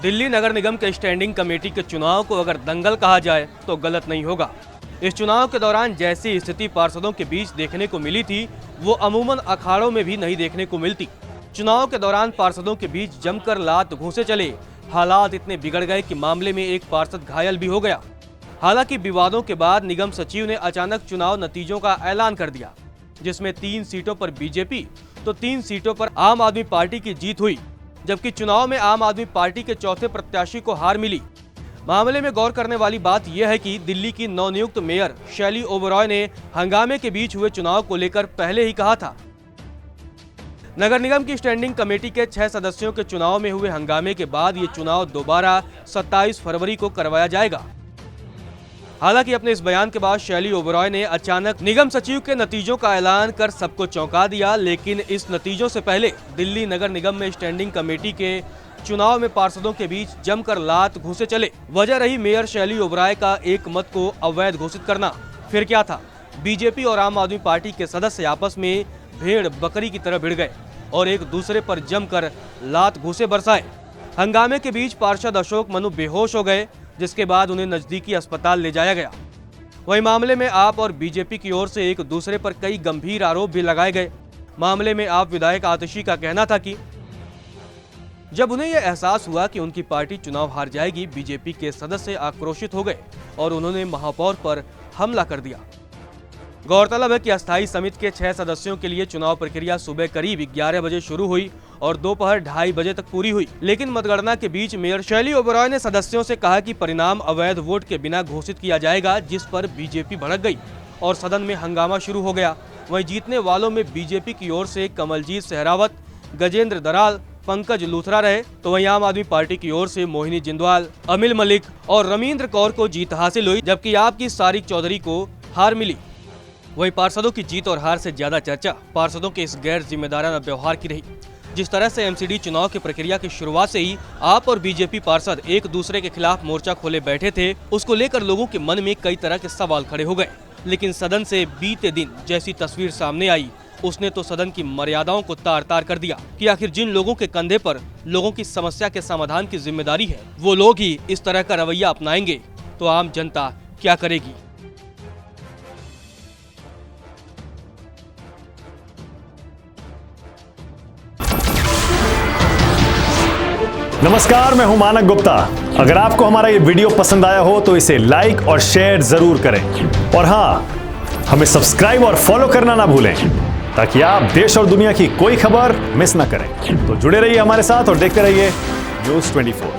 दिल्ली नगर निगम के standing committee के चुनाव को अगर दंगल कहा जाए तो गलत नहीं होगा। इस चुनाव के दौरान जैसी स्थिति पार्षदों के बीच देखने को मिली थी, वो अमूमन अखाड़ों में भी नहीं देखने को मिलती। चुनाव के दौरान पार्षदों के बीच जमकर लात घूंसे चले। हालात इतने बिगड़ गए कि मामले में एक पार्षद घायल भी हो गया। हालांकि विवादों के बाद निगम सचिव ने अचानक चुनाव नतीजों का ऐलान कर दिया, जिसमें 3 सीटों पर बीजेपी तो 3 सीटों पर आम आदमी पार्टी की जीत हुई, जबकि चुनाव में आम आदमी पार्टी के चौथे प्रत्याशी को हार मिली। मामले में गौर करने वाली बात यह है कि दिल्ली की नवनियुक्त मेयर शैली ओबरॉय ने हंगामे के बीच हुए चुनाव को लेकर पहले ही कहा था। नगर निगम की स्टैंडिंग कमेटी के 6 सदस्यों के चुनाव में हुए हंगामे के बाद ये चुनाव दोबारा 27 फरवरी को करवाया जाएगा। हालांकि अपने इस बयान के बाद शैली ओबरॉय ने अचानक निगम सचिव के नतीजों का ऐलान कर सबको चौंका दिया, लेकिन इस नतीजों से पहले दिल्ली नगर निगम में स्टैंडिंग कमेटी के चुनाव में पार्षदों के बीच जमकर लात घूंसे चले। वजह रही मेयर शैली ओबरॉय का एक मत को अवैध घोषित करना। फिर क्या था, बीजेपी और आम आदमी पार्टी के सदस्य आपस में भेड़ बकरी की तरह भिड़ गए और एक दूसरे पर जमकर लात घूंसे बरसाए। हंगामे के बीच पार्षद अशोक मनु बेहोश हो गए, जिसके बाद उन्हें नजदीकी अस्पताल ले जाया गया। वहीं मामले में आप और बीजेपी की ओर से एक दूसरे पर कई गंभीर आरोप भी लगाए गए। मामले में आप विधायक आतिशी का कहना था कि जब उन्हें यह एहसास हुआ कि उनकी पार्टी चुनाव हार जाएगी, बीजेपी के सदस्य आक्रोशित हो गए और उन्होंने महापौर पर हमला कर दिया। गौरतलब है कि अस्थायी समिति के 6 सदस्यों के लिए चुनाव प्रक्रिया सुबह करीब 11 बजे शुरू हुई और दोपहर 2:30 बजे तक पूरी हुई। लेकिन मतगणना के बीच मेयर शैली ओबरॉय ने सदस्यों से कहा कि परिणाम अवैध वोट के बिना घोषित किया जाएगा, जिस पर बीजेपी भड़क गई और सदन में हंगामा शुरू हो गया। वहीं जीतने वालों में बीजेपी की ओर से कमलजीत सहरावत, गजेंद्र दराल, पंकज लूथरा रहे, तो वहीं आम आदमी पार्टी की ओर से मोहिनी जिंदवाल, अमिल मलिक और रमींद्र कौर को जीत हासिल हुई, जबकि आपकी सारिक चौधरी को हार मिली। वहीं पार्षदों की जीत और हार से ज्यादा चर्चा पार्षदों के इस गैर जिम्मेदाराना व्यवहार की रही। जिस तरह से एमसीडी चुनाव की प्रक्रिया की शुरुआत से ही आप और बीजेपी पार्षद एक दूसरे के खिलाफ मोर्चा खोले बैठे थे, उसको लेकर लोगों के मन में कई तरह के सवाल खड़े हो गए। लेकिन सदन से बीते दिन जैसी तस्वीर सामने आई, उसने तो सदन की मर्यादाओं को तार तार कर दिया कि आखिर जिन लोगों के कंधे पर लोगों की समस्या के समाधान की जिम्मेदारी है, वो लोग ही इस तरह का रवैया अपनाएंगे तो आम जनता क्या करेगी। नमस्कार, मैं हूं मानक गुप्ता। अगर आपको हमारा ये वीडियो पसंद आया हो तो इसे लाइक और शेयर जरूर करें और हाँ, हमें सब्सक्राइब और फॉलो करना ना भूलें ताकि आप देश और दुनिया की कोई खबर मिस ना करें। तो जुड़े रहिए हमारे साथ और देखते रहिए न्यूज़ 24।